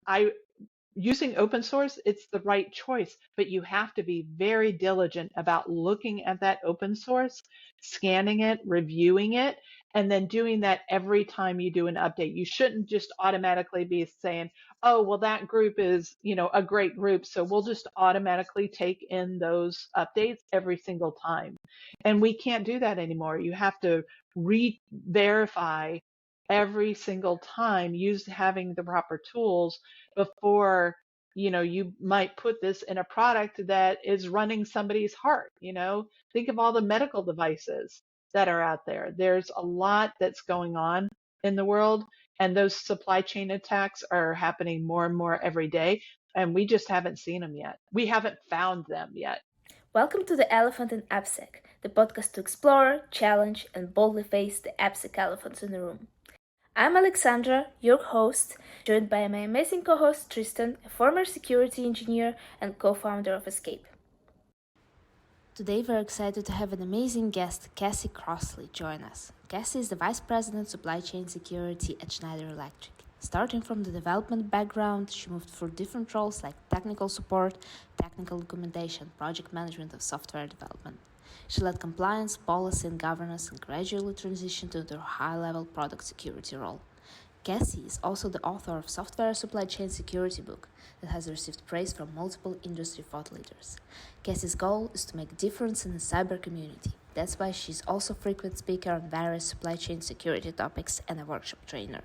I using open source, it's the right choice, but you have to be very diligent about looking at that open source, scanning it, reviewing it, and then doing that every time you do an update. You shouldn't just automatically be saying, oh, well, that group is, a great group, so we'll just automatically take in those updates every single time. And we can't do that anymore. You have to re-verify every single time, use having the proper tools before you might put this in a product that is running somebody's heart. Think of all the medical devices that are out there. There's a lot that's going on in the world, and those supply chain attacks are happening more and more every day, and we just haven't seen them yet. We haven't found them yet. Welcome to the Elephant in AppSec, the podcast to explore, challenge, and boldly face the AppSec elephants in the room. I'm Alexandra, your host, joined by my amazing co-host Tristan, a former security engineer and co-founder of Escape. Today we're excited to have an amazing guest, Cassie Crossley, join us. Cassie is the Vice President Supply Chain Security at Schneider Electric. Starting from the development background, she moved through different roles like technical support, technical documentation, project management of software development. She led compliance, policy, and governance and gradually transitioned to her high-level product security role. Cassie is also the author of Software Supply Chain Security book that has received praise from multiple industry thought leaders. Cassie's goal is to make a difference in the cyber community. That's why she's also a frequent speaker on various supply chain security topics and a workshop trainer.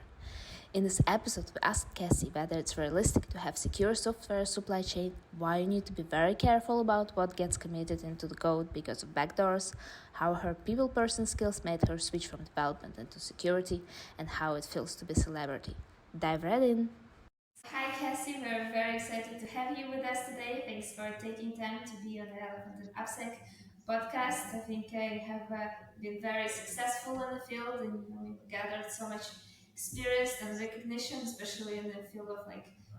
In this episode, we asked Cassie whether it's realistic to have secure software supply chain, why you need to be very careful about what gets committed into the code because of backdoors, how her people-person skills made her switch from development into security, and how it feels to be a celebrity. Dive right in! Hi Cassie, we're very excited to have you with us today. Thanks for taking time to be on the Elephant and AppSec podcast. I think you have been very successful in the field, and you've gathered so much experience and recognition, especially in the field of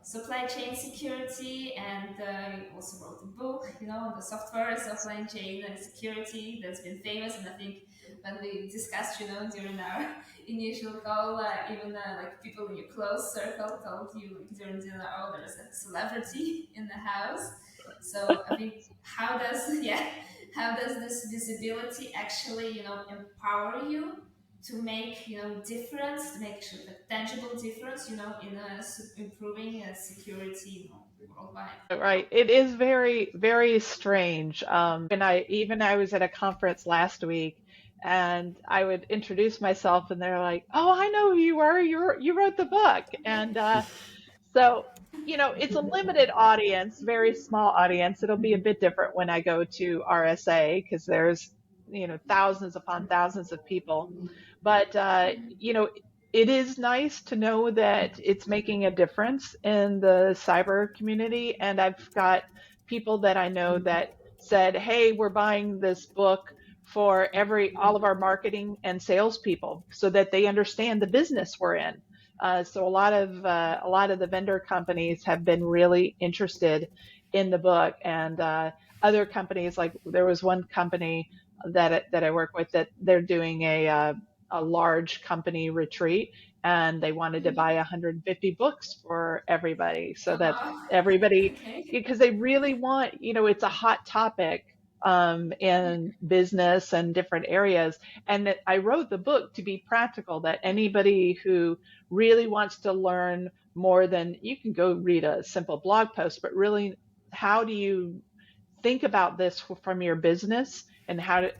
supply chain security. And you also wrote a book, on the software supply chain and security that's been famous. And I think when we discussed, during our initial call, even people in your close circle told you during dinner, oh, there's a celebrity in the house. So I think how does this visibility actually empower you to make difference, to make sure the tangible difference in improving security worldwide? Right. It is very, very strange. And I was at a conference last week, and I would introduce myself, and they're like, "Oh, I know who you are. You wrote the book." And so, it's a limited audience, very small audience. It'll be a bit different when I go to RSA because there's, thousands upon thousands of people. But, it is nice to know that it's making a difference in the cyber community. And I've got people that I know that said, hey, we're buying this book for all of our marketing and salespeople so that they understand the business we're in. So a lot of the vendor companies have been really interested in the book, and other companies, like there was one company that I work with that they're doing a large company retreat, and they wanted to buy 150 books for everybody so that everybody, Okay. because they really want, it's a hot topic in business and different areas. And I wrote the book to be practical, that anybody who really wants to learn more than you can go read a simple blog post, but really, how do you think about this from your business, and how to,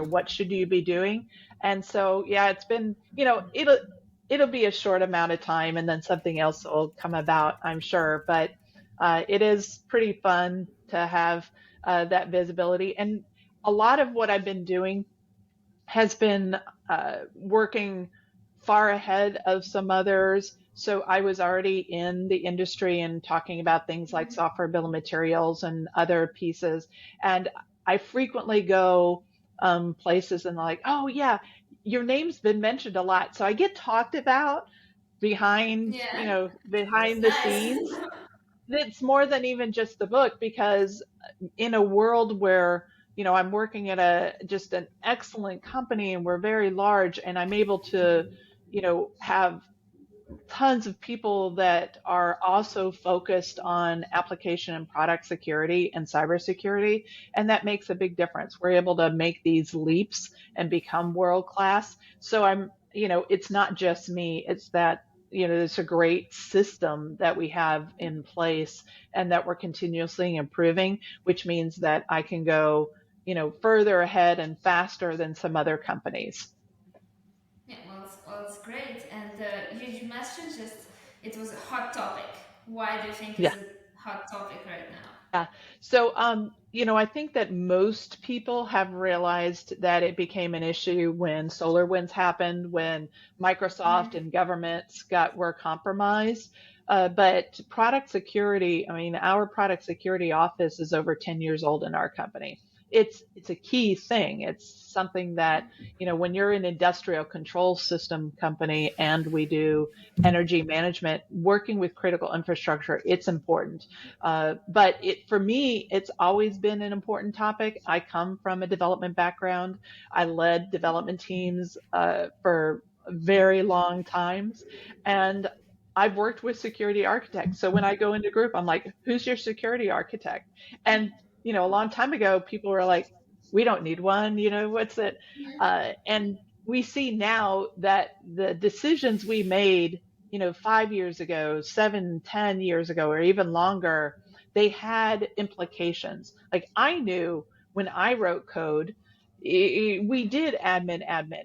what should you be doing? And so, yeah, it's been, it'll be a short amount of time, and then something else will come about, I'm sure. But it is pretty fun to have that visibility. And a lot of what I've been doing has been working far ahead of some others. So I was already in the industry and talking about things like software bill of materials and other pieces. And I frequently go places and like, oh yeah, your name's been mentioned a lot. So I get talked about behind, Yeah, that's behind the nice. scenes. It's more than even just the book, because in a world where, I'm working at just an excellent company, and we're very large, and I'm able to, have tons of people that are also focused on application and product security and cybersecurity, and that makes a big difference. We're able to make these leaps and become world class. So it's not just me, it's that, it's a great system that we have in place and that we're continuously improving, which means that I can go, further ahead and faster than some other companies. Yeah, well, it's great. And you mentioned just it was a hot topic. Why do you think Yeah. it's a hot topic right now? Yeah. So, I think that most people have realized that it became an issue when SolarWinds happened, when Microsoft and governments were compromised. But product security, I mean, our product security office is over 10 years old in our company. It's a key thing. It's something that, when you're an industrial control system company and we do energy management, working with critical infrastructure, it's important. But for me, it's always been an important topic. I come from a development background. I led development teams for very long times, and I've worked with security architects. So when I go into a group, I'm like, "Who's your security architect?" And a long time ago, people were like, "We don't need one." What's it? And we see now that the decisions we made 5 years ago, 7, 10 years ago, or even longer, they had implications. Like I knew when I wrote code, we did admin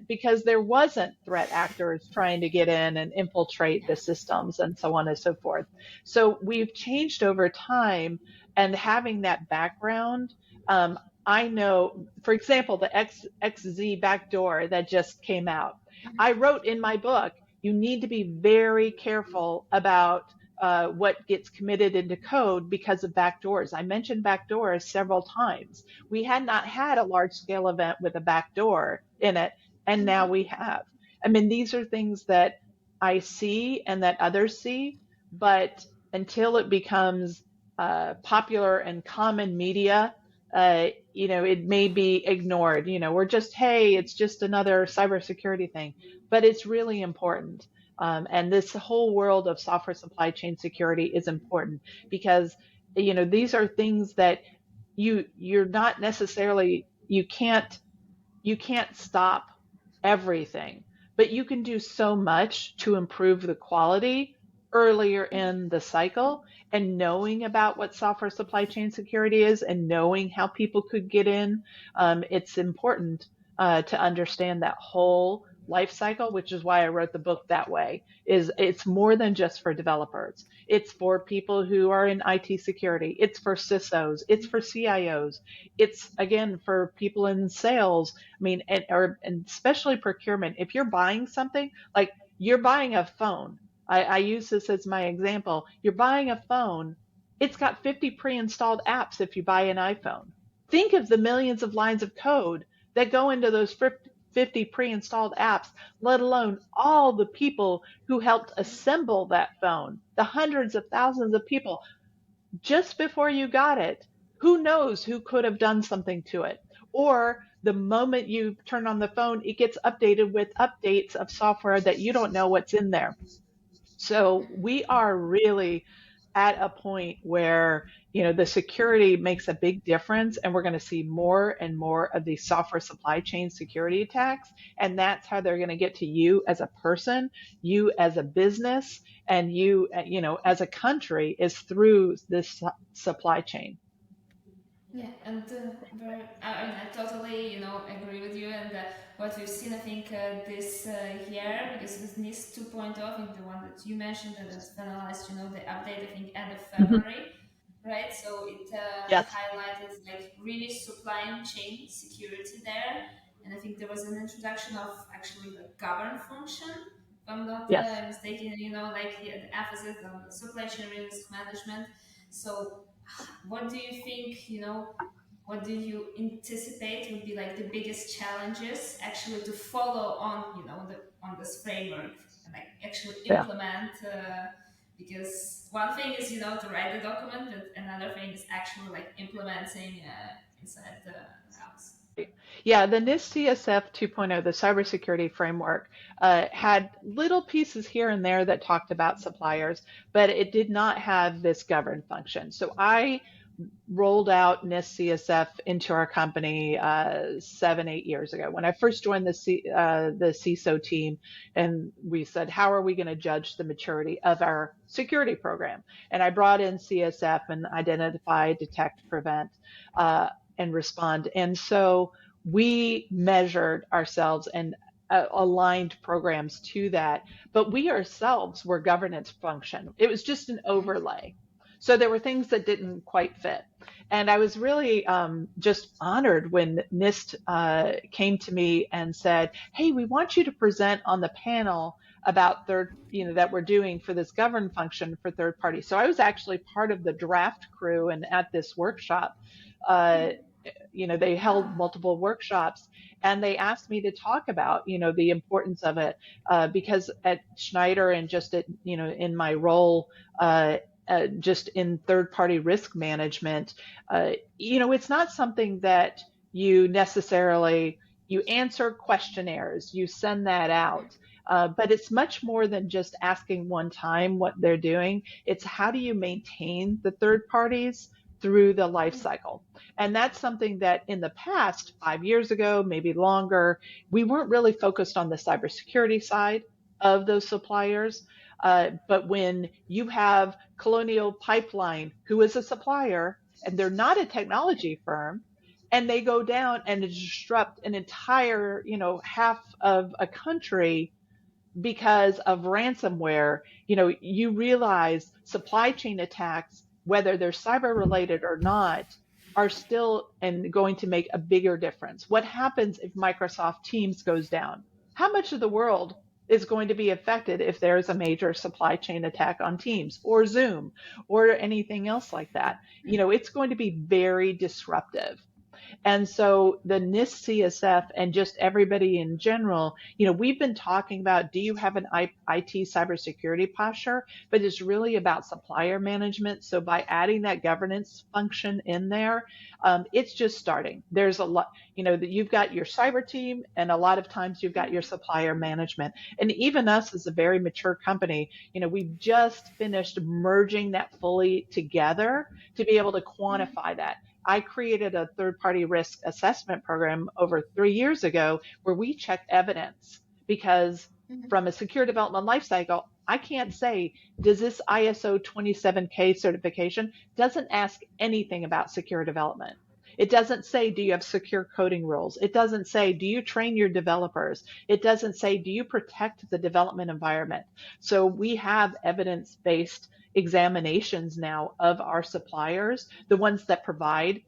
because there wasn't threat actors trying to get in and infiltrate the systems and so on and so forth. So we've changed over time, and having that background, I know, for example, the XZ backdoor that just came out. I wrote in my book, you need to be very careful about what gets committed into code because of backdoors. I mentioned backdoors several times. We had not had a large scale event with a backdoor in it, and now we have. I mean, these are things that I see and that others see, but until it becomes popular and common media, it may be ignored. We're just, hey, it's just another cybersecurity thing, but it's really important. And this whole world of software supply chain security is important because, these are things that you're not necessarily, you can't stop everything, but you can do so much to improve the quality earlier in the cycle. And knowing about what software supply chain security is and knowing how people could get in, it's important to understand that whole life cycle, which is why I wrote the book that way. Is it's more than just for developers. It's for people who are in IT security. It's for CISOs. It's for CIOs. It's again for people in sales. I mean, and especially procurement. If you're buying something, like you're buying a phone, I use this as my example. You're buying a phone, it's got 50 pre-installed apps if you buy an iPhone. Think of the millions of lines of code that go into those 50 pre-installed apps, let alone all the people who helped assemble that phone, the hundreds of thousands of people just before you got it. Who knows who could have done something to it? Or the moment you turn on the phone, it gets updated with updates of software that you don't know what's in there. So we are really at a point where, the security makes a big difference, and we're going to see more and more of these software supply chain security attacks. And that's how they're going to get to you as a person, you as a business, and you, as a country, is through this supply chain. Yeah, and I mean, I totally, agree with you. And what we've seen, I think, this year, because with NIST 2.0, I think the one that you mentioned that's finalized, the update, I think, end of Mhm. February, right? So it Yes. highlighted like really supply chain security there. And I think there was an introduction of actually the govern function, if I'm not Yes. mistaken, like the emphasis on the supply chain risk management. So what do you think, what do you anticipate would be like the biggest challenges actually to follow on, on this framework and like actually Yeah. implement? Because one thing is, to write the document, but another thing is actually like implementing inside the house. Yeah, the NIST CSF 2.0, the cybersecurity framework, had little pieces here and there that talked about suppliers, but it did not have this govern function. So I rolled out NIST CSF into our company 7, 8 years ago when I first joined the CISO team, and we said, how are we going to judge the maturity of our security program? And I brought in CSF and identify, detect, prevent, uh, and respond. And so we measured ourselves and aligned programs to that, but we ourselves were governance function. It was just an overlay. So there were things that didn't quite fit. And I was really just honored when NIST came to me and said, hey, we want you to present on the panel about that we're doing for this govern function for third parties. So I was actually part of the draft crew and at this workshop. Uh, they held multiple workshops and they asked me to talk about, the importance of it because at Schneider and just in my role, just in third party risk management, it's not something that you necessarily, you answer questionnaires, you send that out. But it's much more than just asking one time what they're doing. It's how do you maintain the third parties through the life cycle? And that's something that in the past, 5 years ago, maybe longer, we weren't really focused on the cybersecurity side of those suppliers. But when you have Colonial Pipeline, who is a supplier, and they're not a technology firm, and they go down and disrupt an entire, half of a country because of ransomware, you realize supply chain attacks, whether they're cyber related or not, are still and going to make a bigger difference. What happens if Microsoft Teams goes down? How much of the world is going to be affected if there's a major supply chain attack on Teams or Zoom or anything else like that? It's going to be very disruptive. And so the NIST CSF and just everybody in general, we've been talking about, do you have an IT cybersecurity posture? But it's really about supplier management. So by adding that governance function in there, it's just starting. There's a lot, that you've got your cyber team, and a lot of times you've got your supplier management. And even us as a very mature company, we've just finished merging that fully together to be able to quantify that. I created a third party risk assessment program over 3 years ago where we checked evidence because from a secure development lifecycle, I can't say, does this ISO 27K certification doesn't ask anything about secure development. It doesn't say, do you have secure coding rules? It doesn't say, do you train your developers? It doesn't say, do you protect the development environment? So we have evidence-based examinations now of our suppliers, the ones that provide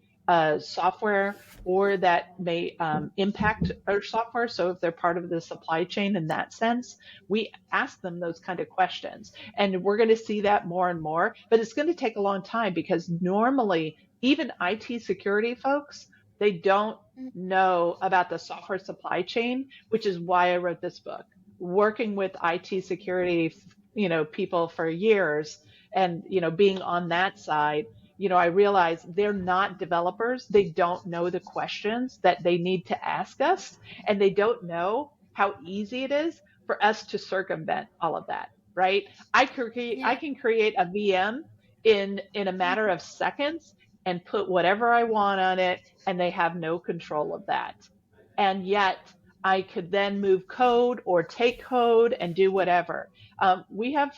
software or that may impact our software. So if they're part of the supply chain in that sense, we ask them those kind of questions. And we're going to see that more and more, but it's going to take a long time because normally even IT security folks, they don't know about the software supply chain, which is why I wrote this book. Working with IT security, people for years and, being on that side, I realize they're not developers. They don't know the questions that they need to ask us, and they don't know how easy it is for us to circumvent all of that, right? I can create a VM in a matter of seconds and put whatever I want on it, and they have no control of that. And yet I could then move code or take code and do whatever. We have,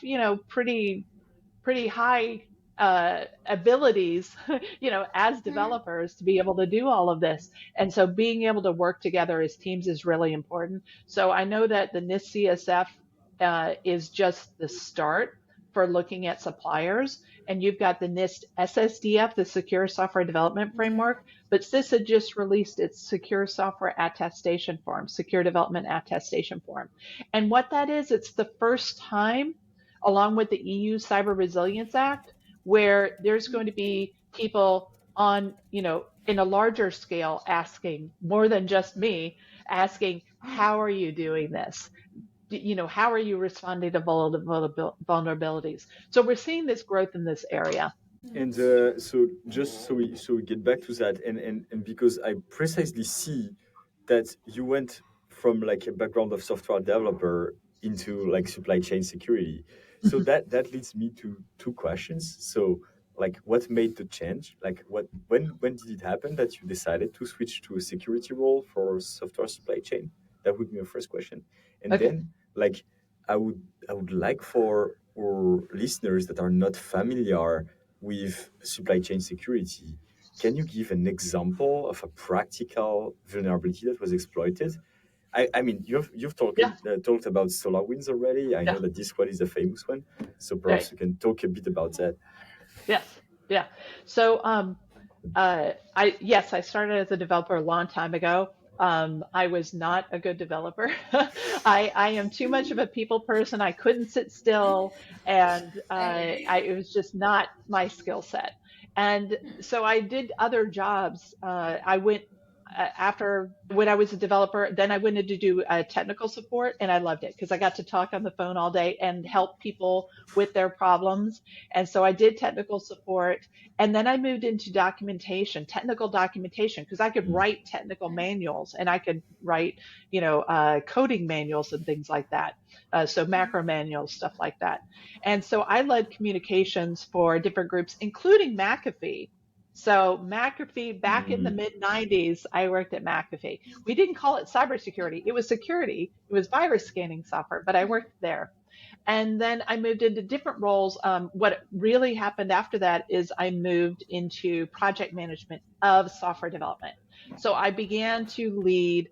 pretty high abilities, as developers to be able to do all of this. And so being able to work together as teams is really important. So I know that the NIST CSF is just the start for looking at suppliers. And you've got the NIST SSDF, the Secure Software Development Framework, but CISA just released its Secure Software Attestation Form, Secure Development Attestation Form. And what that is, it's the first time, along with the EU Cyber Resilience Act, where there's going to be people on, in a larger scale asking, more than just me, asking, how are you doing this? How are you responding to vulnerabilities? So we're seeing this growth in this area. And so just so we get back to that, and because I precisely see that you went from like a background of software developer into like supply chain security. So that leads me to two questions. So like what made the change? Like when did it happen that you decided to switch to a security role for software supply chain? That would be my first question. And Okay. then like I would like for our listeners that are not familiar with supply chain security, can you give an example of a practical vulnerability that was exploited? I mean, you've Yeah. talked about SolarWinds already. I Yeah. know that this one is a famous one, so Right. perhaps you can talk a bit about that. Yes. Yeah. So, yes, I started as a developer a long time ago. I was not a good developer. I am too much of a people person. I couldn't sit still, and it was just not my skill set. And so I did other jobs. I went after when I was a developer, then I went in to do technical support, and I loved it because I got to talk on the phone all day and help people with their problems. And so I did technical support, and then I moved into documentation, technical documentation, because I could Mm, write technical manuals and I could write, coding manuals and things like that. So macro manuals, stuff like that. And so I led communications for different groups, including McAfee. So McAfee, back in the mm, mid 90s, I worked at McAfee. We didn't call it cybersecurity. It was security. It was virus scanning software, but I worked there. And then I moved into different roles. What really happened after that is I moved into project management of software development. So I began to lead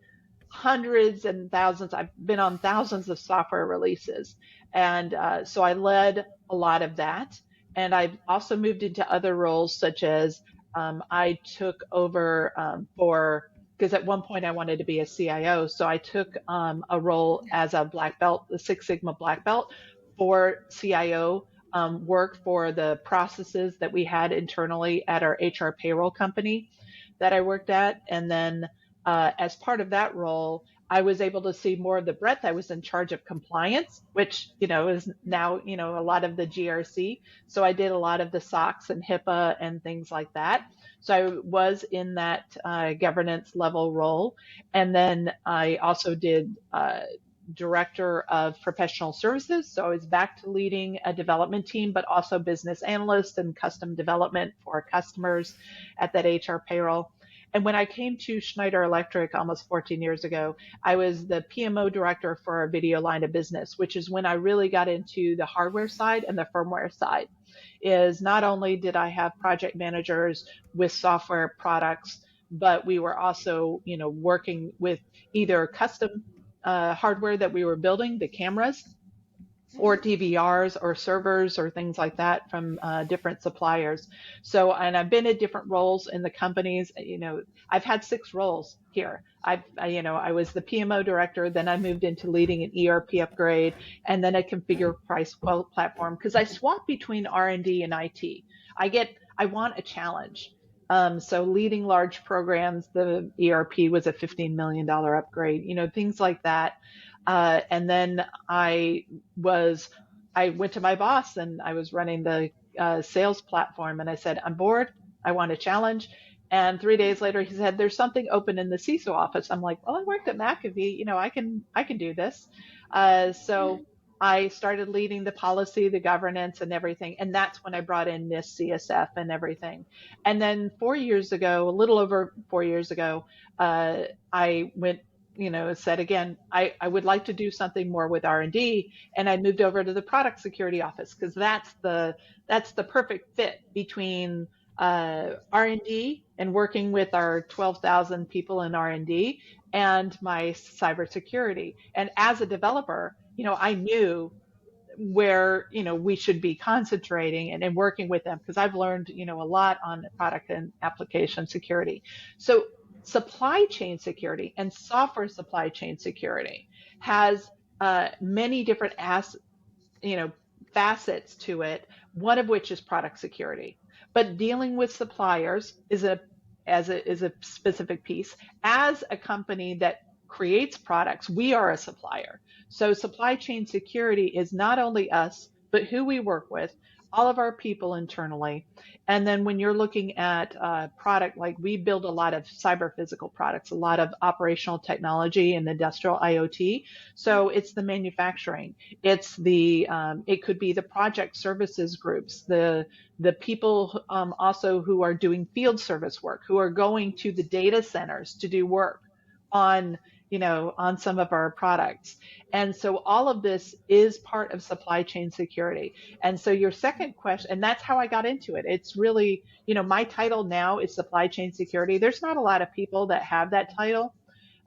hundreds and thousands. I've been on thousands of software releases. And so I led a lot of that. And I've also moved into other roles, such as I took over for, because at one point I wanted to be a CIO. So I took a role as a black belt, the Six Sigma black belt for CIO work for the processes that we had internally at our HR payroll company that I worked at. And then as part of that role, I was able to see more of the breadth. I was in charge of compliance, which, is now, a lot of the GRC. So I did a lot of the SOX and HIPAA and things like that. So I was in that governance level role. And then I also did director of professional services. So I was back to leading a development team, but also business analyst and custom development for customers at that HR payroll. And when I came to Schneider Electric almost 14 years ago, I was the PMO director for our video line of business, which is when I really got into the hardware side and the firmware side. Is not only did I have project managers with software products, but we were also, working with either custom hardware that we were building, the cameras, or DVRs or servers or things like that from different suppliers. So, and I've been in different roles in the companies. I've had 6 roles here. I was the PMO director, then I moved into leading an ERP upgrade, and then a configure price quote platform because I swap between R&D and IT. I want a challenge. So leading large programs, the ERP was a $15 million upgrade, things like that. And then I went to my boss and I was running the sales platform and I said, I'm bored. I want a challenge. And 3 days later, he said, there's something open in the CISO office. I'm like, well, I worked at McAfee. I can do this. So I started leading the policy, the governance and everything. And that's when I brought in NIST, CSF and everything. And then 4 years ago, a little over 4 years ago, I went, said again, I would like to do something more with R&D, and I moved over to the product security office because that's the perfect fit between R&D and working with our 12,000 people in R&D and my cybersecurity. And as a developer, I knew where we should be concentrating and working with them because I've learned a lot on product and application security. So supply chain security and software supply chain security has many different you know facets to it, one of which is product security. But dealing with suppliers is a specific piece. As a company that creates products, we are a supplier. So supply chain security is not only us but who we work with, all of our people internally. And then when you're looking at product, like we build a lot of cyber physical products, a lot of operational technology and industrial IoT. So it's the manufacturing, it's the it could be the project services groups, the people also who are doing field service work, who are going to the data centers to do work on on some of our products. And so all of this is part of supply chain security. And so your second question, and that's how I got into it. It's really, my title now is supply chain security. There's not a lot of people that have that title.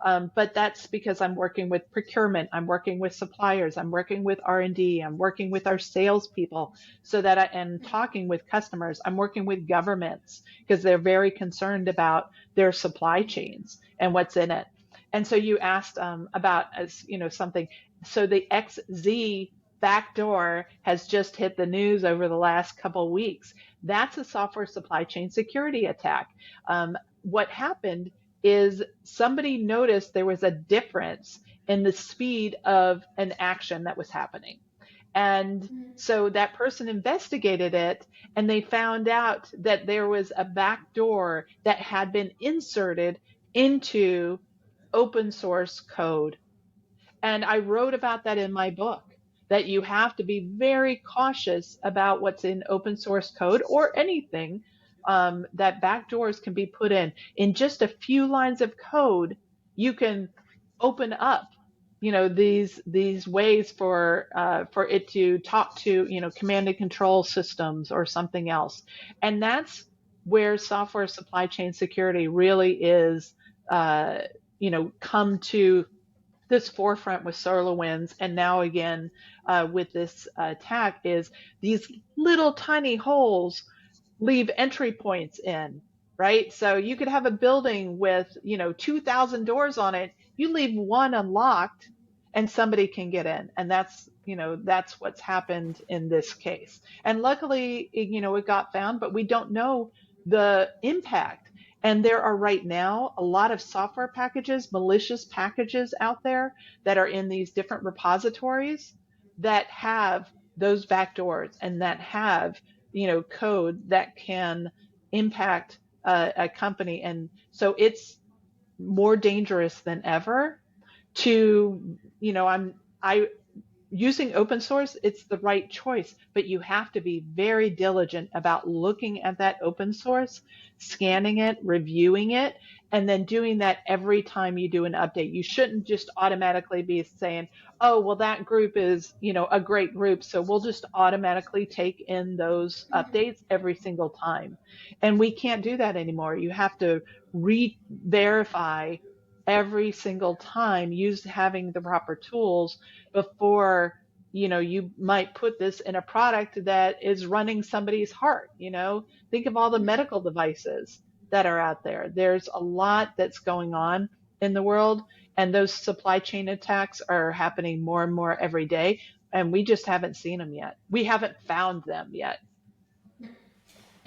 But that's because I'm working with procurement, I'm working with suppliers, I'm working with R&D, I'm working with our salespeople, so that I am talking with customers. I'm working with governments because they're very concerned about their supply chains and what's in it. And so you asked about something. So the XZ backdoor has just hit the news over the last couple of weeks. That's a software supply chain security attack. What happened is somebody noticed there was a difference in the speed of an action that was happening. And so that person investigated it, and they found out that there was a backdoor that had been inserted into open source code. And I wrote about that in my book, that you have to be very cautious about what's in open source code or anything, that backdoors can be put in. In just a few lines of code, you can open up, these ways for it to talk to, command and control systems or something else. And that's where software supply chain security really is, come to this forefront with SolarWinds, and now again with this attack, is these little tiny holes leave entry points in, right? So you could have a building with 2,000 doors on it. You leave one unlocked, and somebody can get in, and that's what's happened in this case. And luckily, it got found, but we don't know the impact. And there are right now a lot of software packages, malicious packages out there that are in these different repositories that have those backdoors and that have, code that can impact a company. And so it's more dangerous than ever to, I using open source, it's the right choice, but you have to be very diligent about looking at that open source, scanning it, reviewing it, and then doing that every time you do an update. You shouldn't just automatically be saying, oh, well, that group is, a great group, so we'll just automatically take in those updates every single time. And we can't do that anymore. You have to re-verify every single time, having the proper tools before you might put this in a product that is running somebody's heart. Think of all the medical devices that are out there. There's a lot that's going on in the world, and those supply chain attacks are happening more and more every day, and we just haven't seen them yet. We haven't found them yet.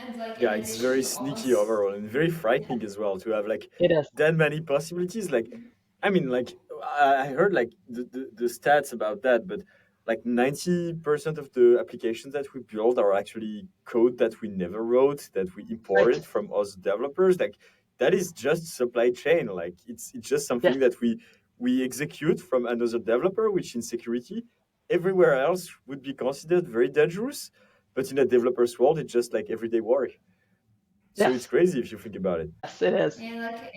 And like in Yeah, it's very addition to open, sneaky overall and very frightening as well to have like It is. that many possibilities. Like, I mean, like I heard like the stats about that, but like 90% of the applications that we build are actually code that we never wrote, that we Right. imported from us developers. Like that is just supply chain. Like it's just Yes. something that we execute from another developer, which in security everywhere else would be considered very dangerous. But in a developer's world, it's just like everyday work. So it's Yes. crazy if you think about it. Yes, it is. and like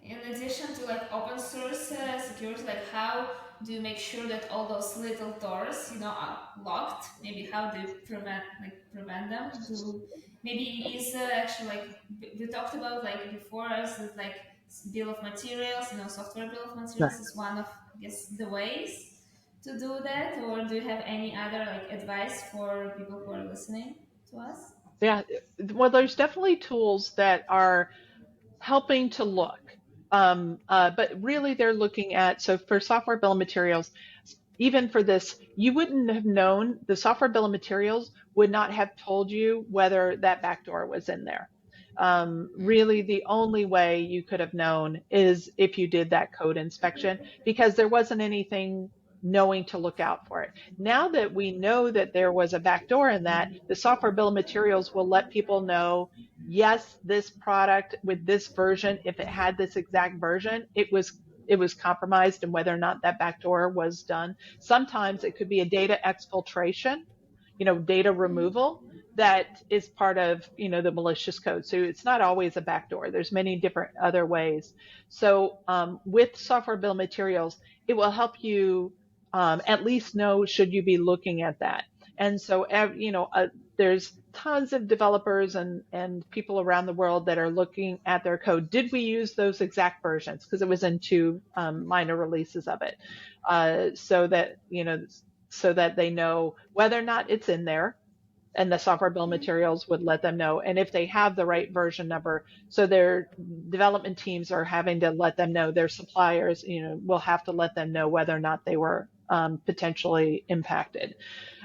in addition to like open source security, like how do you make sure that all those little doors, are locked? Maybe how do you prevent them? Do maybe is actually like we talked about like before us is like bill of materials, software bill of Right. materials is one of I guess the ways to do that, or do you have any other like advice for people who are listening to us? Yeah. Well, there's definitely tools that are helping to look. But really they're looking at, so for software bill of materials, even for this, you wouldn't have known, the software bill of materials would not have told you whether that backdoor was in there. Really the only way you could have known is if you did that code inspection, because there wasn't anything knowing to look out for it. Now that we know that there was a backdoor in that, the software bill of materials will let people know, yes, this product with this version, if it had this exact version, it was compromised, and whether or not that backdoor was done. Sometimes it could be a data exfiltration, data removal that is part of, the malicious code. So it's not always a backdoor. There's many different other ways. So with software bill of materials, it will help you at least know, should you be looking at that. And so, there's tons of developers and people around the world that are looking at their code. Did we use those exact versions? Because it was in two minor releases of it, so that they know whether or not it's in there, and the software bill of materials would let them know. And if they have the right version number, so their development teams are having to let them know, their suppliers, will have to let them know whether or not they were potentially impacted.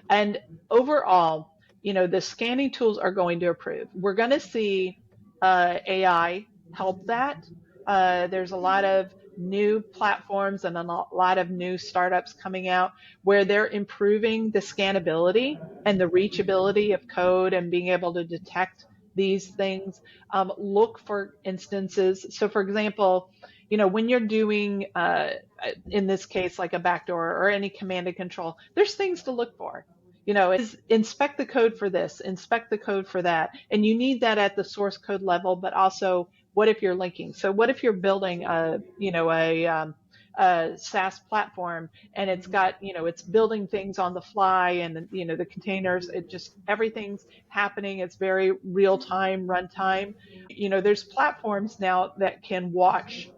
And overall, the scanning tools are going to improve. We're going to see AI help that. There's a lot of new platforms and a lot of new startups coming out where they're improving the scannability and the reachability of code and being able to detect these things. Look for instances. So, for example, when you're doing, in this case, like a backdoor or any command and control, there's things to look for. Is inspect the code for this, inspect the code for that. And you need that at the source code level, but also, what if you're linking? So what if you're building a SaaS platform, and it's got, it's building things on the fly, and, the containers, everything's happening. It's very real time, runtime. There's platforms now that can watch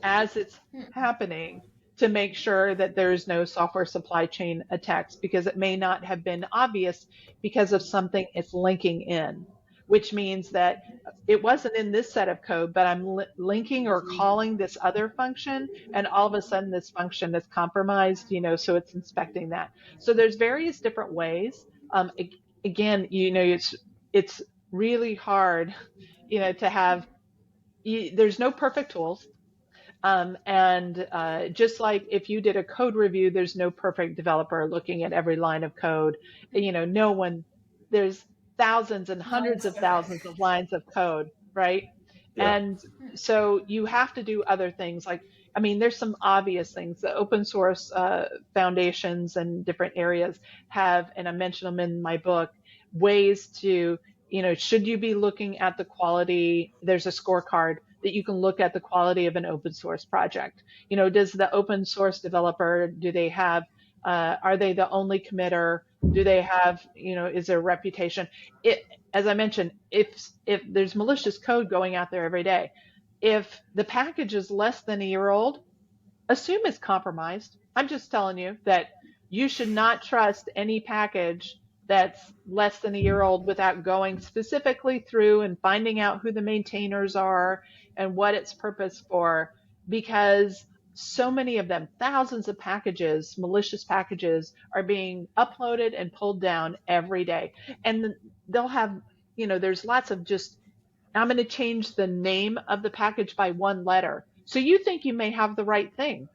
as it's happening to make sure that there's no software supply chain attacks, because it may not have been obvious because of something it's linking in, which means that it wasn't in this set of code, but I'm linking or calling this other function, and all of a sudden this function is compromised, so it's inspecting that. So there's various different ways. Again, it's really hard, to have, there's no perfect tools. Just like if you did a code review, there's no perfect developer looking at every line of code. No one, there's thousands and No, hundreds it's of perfect. thousands of lines of code, right? Yeah. And so you have to do other things. Like, there's some obvious things. The open source foundations and different areas have, and I mention them in my book, ways to, should you be looking at the quality? There's a scorecard that you can look at the quality of an open source project. Does the open source developer, do they have, are they the only committer? Do they have, is there a reputation? As I mentioned, if there's malicious code going out there every day, if the package is less than a year old, assume it's compromised. I'm just telling you that you should not trust any package that's less than a year old without going specifically through and finding out who the maintainers are and what its purpose for, because so many of them, thousands of packages, malicious packages, are being uploaded and pulled down every day. And they'll have, there's lots of just, I'm going to change the name of the package by one letter. So you think you may have the right thing.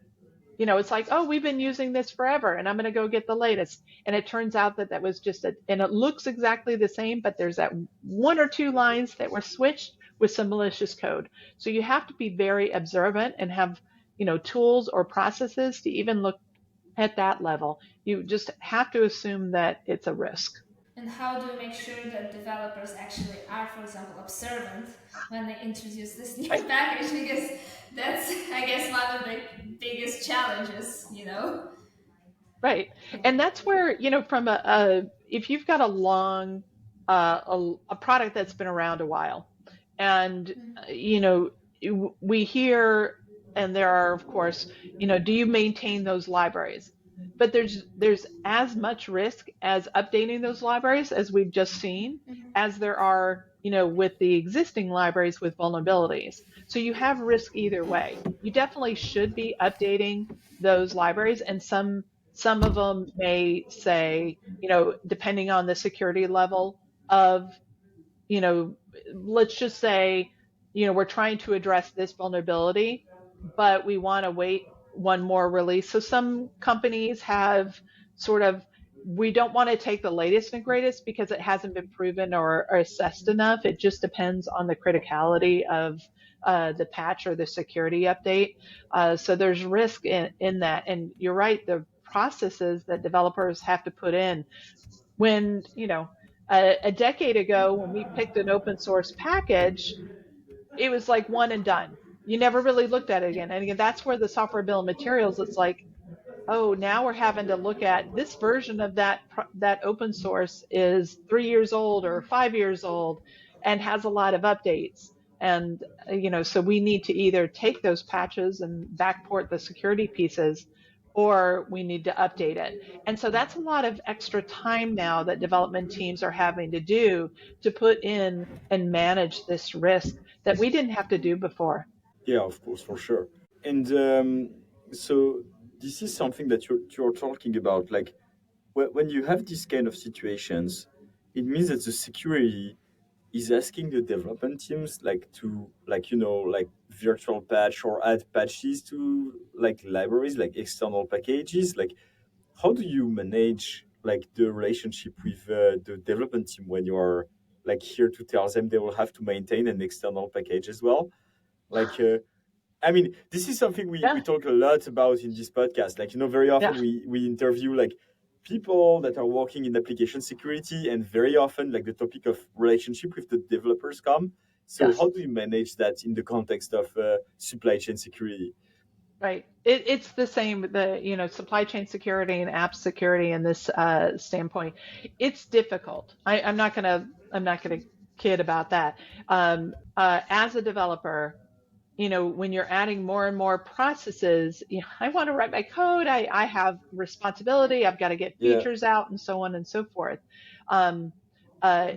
It's like, oh, we've been using this forever, and I'm going to go get the latest. And it turns out that that was just and it looks exactly the same, but there's that one or two lines that were switched with some malicious code. So you have to be very observant and have, tools or processes to even look at that level. You just have to assume that it's a risk. And how do we make sure that developers actually are, for example, observant when they introduce this new Right. package? Because that's, I guess, one of the biggest challenges, Right. And that's where, from if you've got a long, a product that's been around a while, and, we hear, and there are, of course, do you maintain those libraries? But there's as much risk as updating those libraries, as we've just seen, as there are, with the existing libraries with vulnerabilities. So you have risk either way. You definitely should be updating those libraries, and some of them may say, depending on the security level of, let's just say, we're trying to address this vulnerability, but we want to wait one more release. So some companies have sort of, we don't want to take the latest and greatest because it hasn't been proven or assessed enough. It just depends on the criticality of the patch or the security update. So there's risk in that. And you're right, the processes that developers have to put in when, a decade ago, when we picked an open source package, it was like one and done. You never really looked at it again. And again, that's where the software bill of materials, it's like, oh, now we're having to look at this version of that open source is 3 years old or 5 years old and has a lot of updates. And, so we need to either take those patches and backport the security pieces, or we need to update it. And so that's a lot of extra time now that development teams are having to do to put in and manage this risk that we didn't have to do before. Yeah, of course, for sure. And so this is something that you're talking about. Like when you have these kind of situations, it means that the security is asking the development teams like to like virtual patch or add patches to like libraries, like external packages. Like how do you manage like the relationship with the development team when you are like here to tell them they will have to maintain an external package as well? Like I mean, this is something we Yeah, talk a lot about in this podcast. Like, very yeah, often we interview like people that are working in application security, and very often like the topic of relationship with the developers come. So yes. how do you manage that in the context of supply chain security? Right. It's the same, supply chain security and app security in this standpoint. It's difficult. I'm not gonna kid about that. As a developer, when you're adding more and more processes, I want to write my code. I have responsibility. I've got to get Yeah, features out and so on and so forth. Um, uh,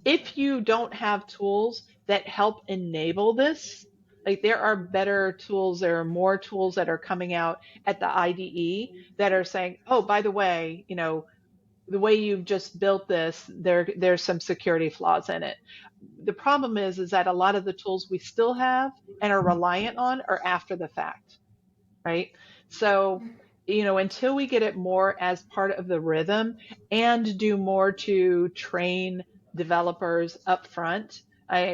if you don't have tools that help enable this, like there are better tools, there are more tools that are coming out at the IDE that are saying, oh, by the way, the way you've just built this, there's some security flaws in it. The problem is that a lot of the tools we still have and are reliant on are after the fact, right? So, until we get it more as part of the rhythm and do more to train developers up front,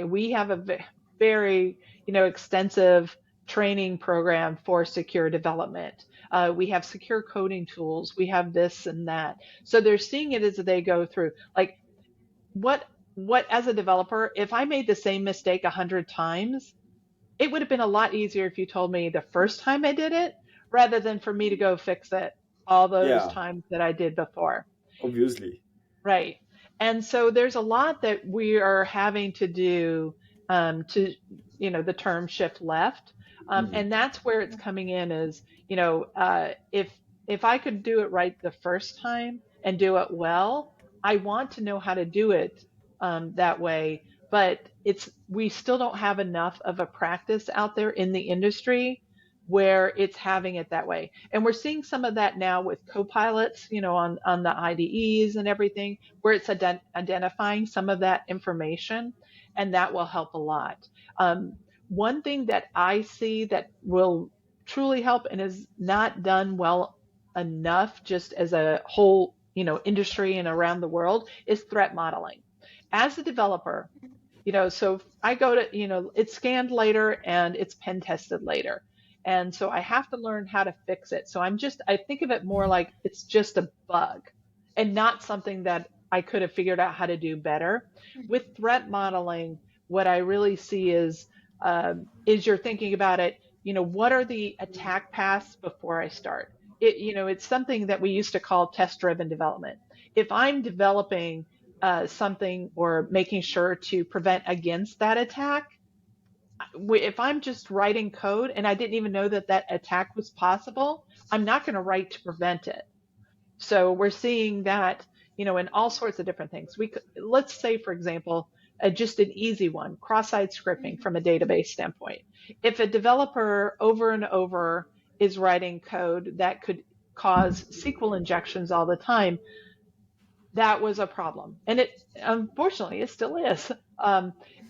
we have a very, extensive training program for secure development. We have secure coding tools. We have this and that. So they're seeing it as they go through. Like what as a developer, if I made the same mistake 100 times, it would have been a lot easier if you told me the first time I did it rather than for me to go fix it all those yeah, times that I did before. obviously. Right. And so there's a lot that we are having to do to, the term shift left. Mhm. And that's where it's coming in is, if I could do it right the first time and do it well, I want to know how to do it that way. But we still don't have enough of a practice out there in the industry where it's having it that way. And we're seeing some of that now with co-pilots, on the IDEs and everything, where it's identifying some of that information, and that will help a lot. One thing that I see that will truly help and is not done well enough just as a whole, industry and around the world is threat modeling. As a developer, so I go to, it's scanned later and it's pen tested later. And so I have to learn how to fix it. So I think of it more like it's just a bug and not something that I could have figured out how to do better. With threat modeling, what I really see is you're thinking about it, what are the attack paths before I start? It's something that we used to call test driven development. If I'm developing something or making sure to prevent against that attack, if I'm just writing code and I didn't even know that that attack was possible, I'm not going to write to prevent it. So we're seeing that, in all sorts of different things. Let's say, for example, just an easy one, cross-site scripting from a database standpoint. If a developer over and over is writing code that could cause SQL injections all the time, that was a problem. And it, unfortunately, it still is.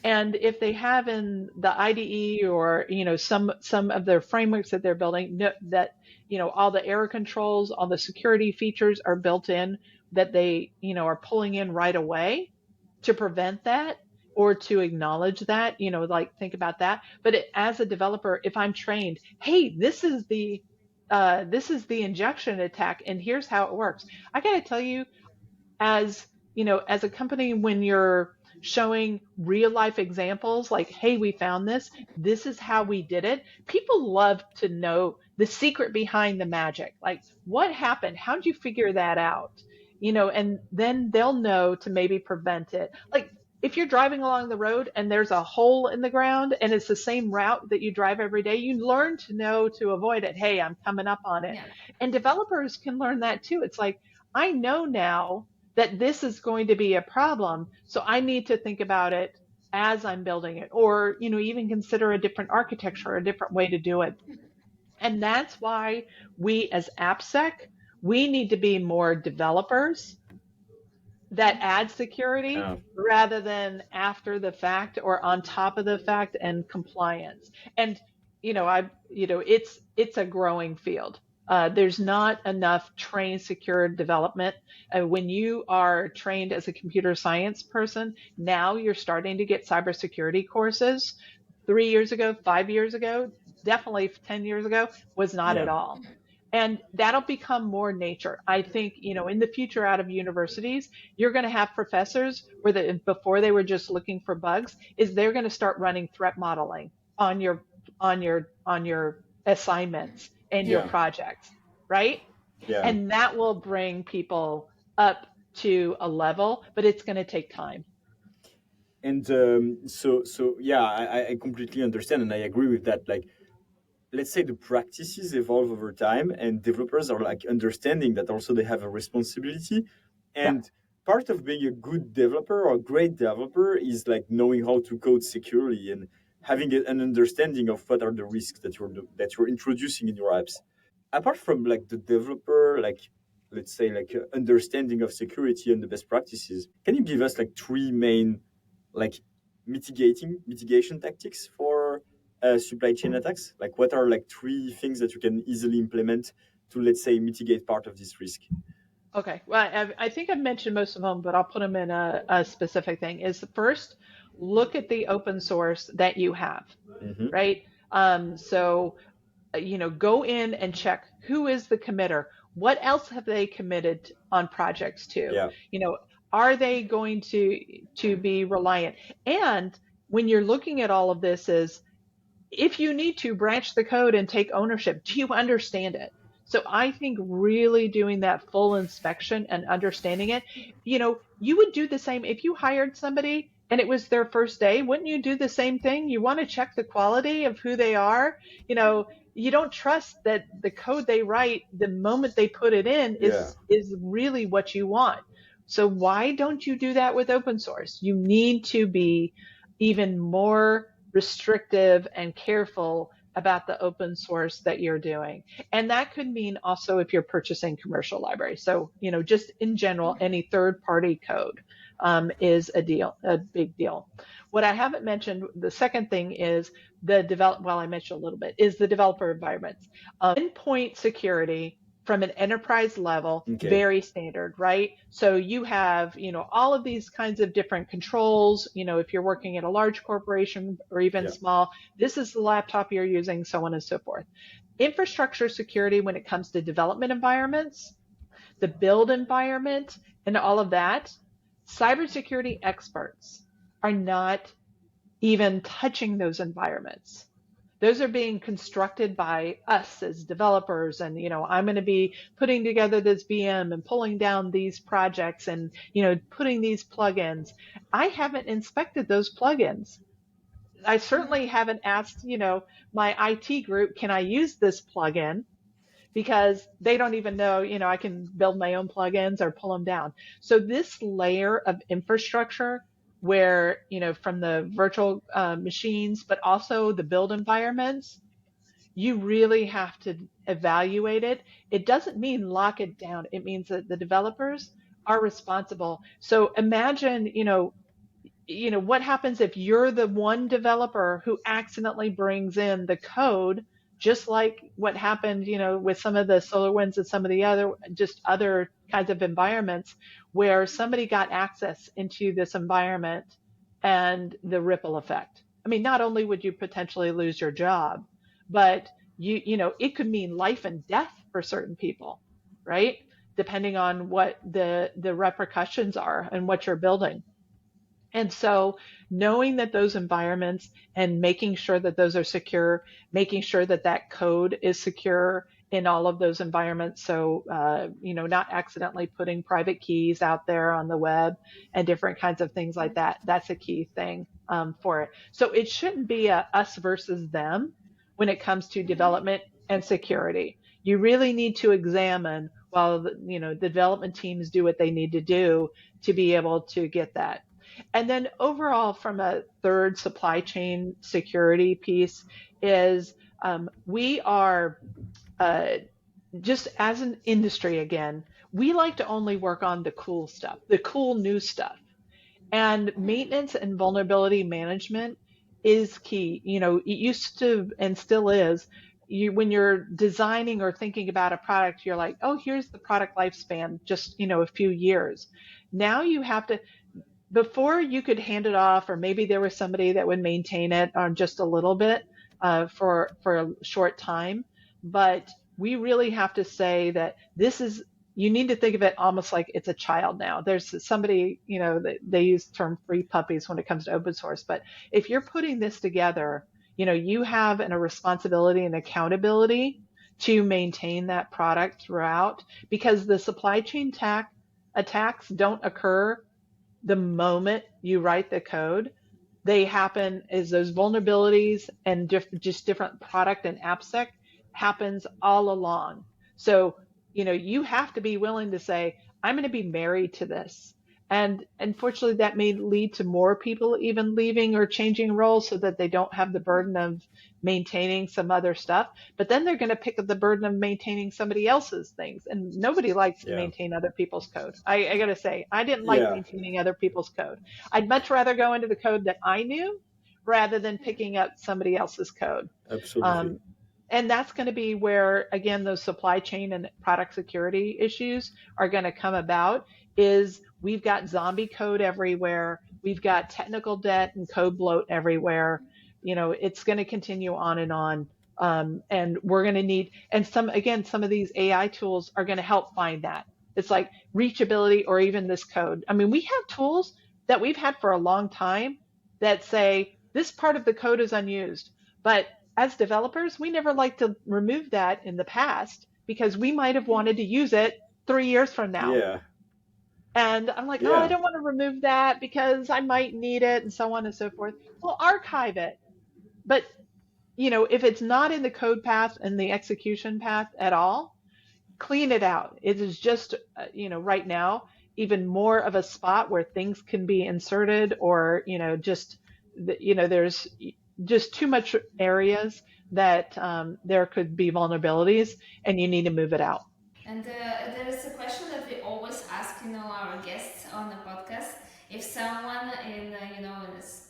And if they have in the IDE or, some of their frameworks that they're building that, all the error controls, all the security features are built in that they, are pulling in right away to prevent that or to acknowledge that, like think about that. But as a developer, if I'm trained, hey, this is the injection attack and here's how it works. I got to tell you, as a company, when you're showing real life examples like, hey, we found this is how we did it, people love to know the secret behind the magic. Like, what happened? How'd you figure that out? And then they'll know to maybe prevent it. Like, if you're driving along the road and there's a hole in the ground and it's the same route that you drive every day, you learn to know to avoid it. Hey, I'm coming up on it. Yeah. And developers can learn that too. It's like, I know now that this is going to be a problem. So I need to think about it as I'm building it, or, even consider a different architecture, a different way to do it. And that's why we as AppSec, we need to be more developers that add security Yeah. rather than after the fact or on top of the fact and compliance. And it's a growing field. There's not enough trained secure development. When you are trained as a computer science person, now you're starting to get cybersecurity courses. 3 years ago, 5 years ago, definitely 10 years ago, was not Yeah. at all. And that'll become more nature. I think, in the future out of universities, you're going to have professors where before they were just looking for bugs, is they're going to start running threat modeling on your assignments and your Yeah. projects, right? Yeah. And that will bring people up to a level, but it's going to take time. And so yeah, I completely understand and I agree with that. Like, let's say the practices evolve over time and developers are like understanding that also they have a responsibility. Yeah. And part of being a good developer or a great developer is like knowing how to code securely and having an understanding of what are the risks that you're introducing in your apps. Apart from like the developer, like, let's say, like understanding of security and the best practices, can you give us like three main like mitigation tactics for supply chain attacks? Like, what are like three things that you can easily implement to, let's say, mitigate part of this risk? Okay. Well, I think I've mentioned most of them, but I'll put them in a specific thing. Is first, look at the open source that you have, Mm-hmm. right? So, go in and check who is the committer. What else have they committed on projects to? Yeah. Are they going to be reliant? And when you're looking at all of this, is if you need to branch the code and take ownership, do you understand it? So I think really doing that full inspection and understanding it, you would do the same if you hired somebody and it was their first day. Wouldn't you do the same thing? You want to check the quality of who they are. You don't trust that the code they write the moment they put it in is really what you want. So why don't you do that with open source? You need to be even more restrictive and careful about the open source that you're doing. And that could mean also if you're purchasing commercial libraries. So, just in general, any third party code is a big deal. What I haven't mentioned, the second thing is I mentioned a little bit, is the developer environments. Endpoint security from an enterprise level, Okay. very standard, right? So you have, all of these kinds of different controls, if you're working at a large corporation or even small, this is the laptop you're using, so on and so forth. Infrastructure security when it comes to development environments, the build environment, and all of that, cybersecurity experts are not even touching those environments. Those are being constructed by us as developers. And, I'm going to be putting together this VM and pulling down these projects and, putting these plugins. I haven't inspected those plugins. I certainly haven't asked, my IT group, can I use this plugin? Because they don't even know, I can build my own plugins or pull them down. So this layer of infrastructure where, from the virtual machines, but also the build environments, you really have to evaluate it. It doesn't mean lock it down. It means that the developers are responsible. So imagine, what happens if you're the one developer who accidentally brings in the code, just like what happened, with some of the SolarWinds and some of the other kinds of environments where somebody got access into this environment and the ripple effect. I mean, not only would you potentially lose your job, but it could mean life and death for certain people, right? Depending on what the repercussions are and what you're building. And so knowing that those environments and making sure that those are secure, making sure that that code is secure in all of those environments. So, not accidentally putting private keys out there on the web and different kinds of things like that. That's a key thing for it. So it shouldn't be a us versus them when it comes to development and security. You really need to examine while the development teams do what they need to do to be able to get that. And then overall, from a third supply chain security piece, is we are just as an industry, again, we like to only work on the cool stuff, the cool new stuff. And maintenance and vulnerability management is key. It used to and still is. When you're designing or thinking about a product, you're like, oh, here's the product lifespan, just a few years. Now you have to, before you could hand it off, or maybe there was somebody that would maintain it on just a little bit for a short time. But we really have to say that you need to think of it almost like it's a child now. There's somebody, they use the term free puppies when it comes to open source. But if you're putting this together, you have a responsibility and accountability to maintain that product throughout, because the supply chain attacks don't occur the moment you write the code. They happen as those vulnerabilities and just different product and AppSec happens all along. So, you have to be willing to say, I'm going to be married to this. And unfortunately, that may lead to more people even leaving or changing roles so that they don't have the burden of maintaining some other stuff. But then they're going to pick up the burden of maintaining somebody else's things. And nobody likes to maintain other people's code. I got to say, I didn't like maintaining other people's code. I'd much rather go into the code that I knew rather than picking up somebody else's code. Absolutely. And that's going to be where, again, those supply chain and product security issues are going to come about. Is we've got zombie code everywhere. We've got technical debt and code bloat everywhere. It's going to continue on and on. And we're going to need, and some of these AI tools are going to help find that. It's like reachability or even this code. I mean, we have tools that we've had for a long time that say this part of the code is unused. But as developers, we never like to remove that in the past because we might have wanted to use it 3 years from now. Yeah. And I'm like, oh, I don't want to remove that because I might need it and so on and so forth. Well, archive it. But, if it's not in the code path and the execution path at all, clean it out. It is just, right now, even more of a spot where things can be inserted or, there's just too much areas that there could be vulnerabilities and you need to move it out. And there is a question that we always ask, our guests on the podcast. If someone in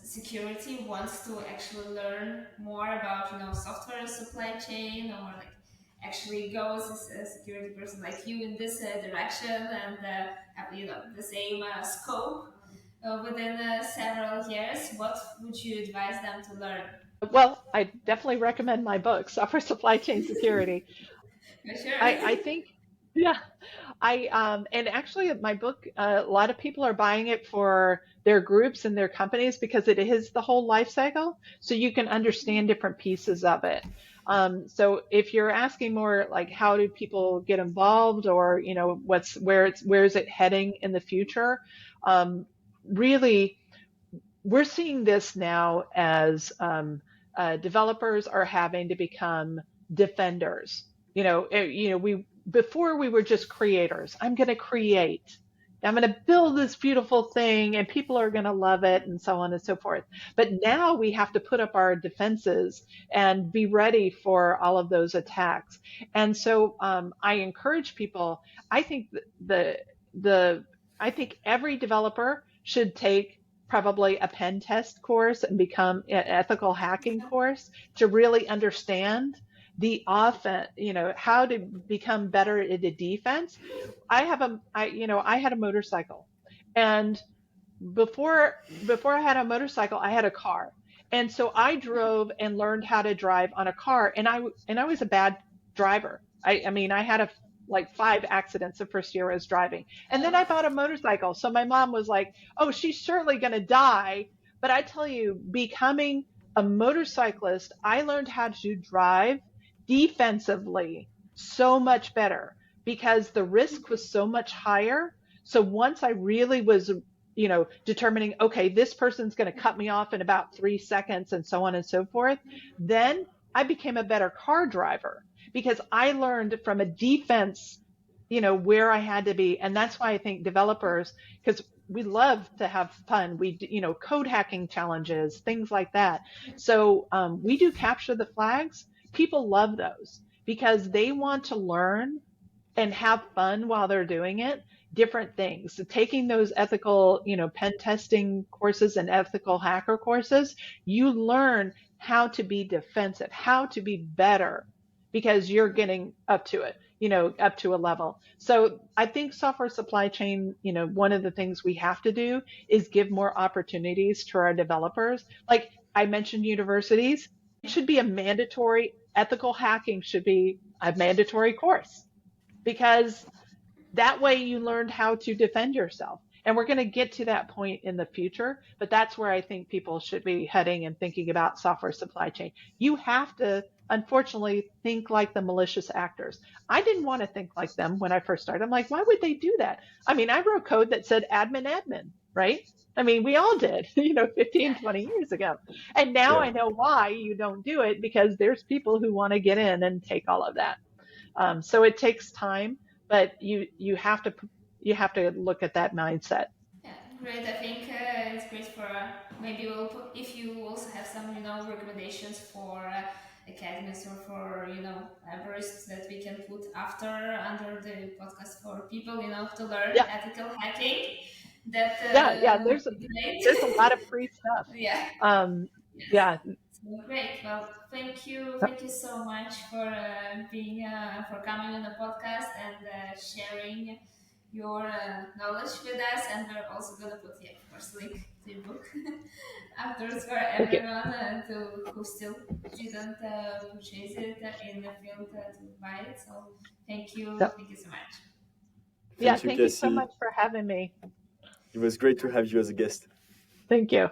security wants to actually learn more about, software supply chain, or like actually goes as a security person like you in this direction and have, the same scope within several years, what would you advise them to learn? Well, I definitely recommend my book, Software Supply Chain Security. Sure. I think, yeah, and actually my book, a lot of people are buying it for their groups and their companies because it is the whole life cycle. So you can understand different pieces of it. So if you're asking more like how do people get involved or, where is it heading in the future? Really, we're seeing this now as developers are having to become defenders. Before we were just creators. I'm going to create. I'm going to build this beautiful thing and people are going to love it and so on and so forth. But now we have to put up our defenses and be ready for all of those attacks. And so I encourage people, I think the I think every developer should take probably a pen test course and become an ethical hacking course to really understand the offense, how to become better at the defense. I had a motorcycle, and before I had a motorcycle, I had a car. And so I drove and learned how to drive on a car, and I was a bad driver. I mean, I had like 5 accidents the first year I was driving. And then I bought a motorcycle. So my mom was like, "Oh, she's certainly going to die." But I tell you, becoming a motorcyclist, I learned how to drive defensively so much better because the risk was so much higher. So once I really was determining, okay, this person's going to cut me off in about 3 seconds and so on and so forth, then I became a better car driver because I learned from a defense, where I had to be. And that's why I think developers, because we love to have fun. Code hacking challenges, things like that. So we do capture the flags. People love those because they want to learn and have fun while they're doing it, different things. So taking those ethical, pen testing courses and ethical hacker courses, you learn how to be defensive, how to be better because you're getting up to it, up to a level. So I think software supply chain, one of the things we have to do is give more opportunities to our developers. Like I mentioned, universities, it should be a mandatory, ethical hacking should be a mandatory course because that way you learned how to defend yourself. And we're going to get to that point in the future, but that's where I think people should be heading and thinking about software supply chain. You have to, unfortunately, think like the malicious actors. I didn't want to think like them when I first started. I'm like, why would they do that? I mean, I wrote code that said admin, right? I mean, we all did, 15, 20 years ago. And now Yeah. I know why you don't do it because there's people who want to get in and take all of that. So it takes time, but you have to look at that mindset. Yeah, great. I think it's great for maybe we'll put, if you also have some recommendations for academies or for libraries that we can put after under the podcast for people to learn Yeah, ethical hacking. That yeah. would There's be there's a great. lot of free stuff. Yeah. Um, Yes. yeah, So great. Well, thank you so much for being for coming on the podcast and sharing your knowledge with us. And we're also gonna put, yeah, of course, link to your book afterwards for thank you. everyone who still didn't purchase it in the field to buy it. So Yeah, thank you so much. yeah. Thank you, Thank you so Cassie. much for having me. It was great to have you as a guest. Thank you.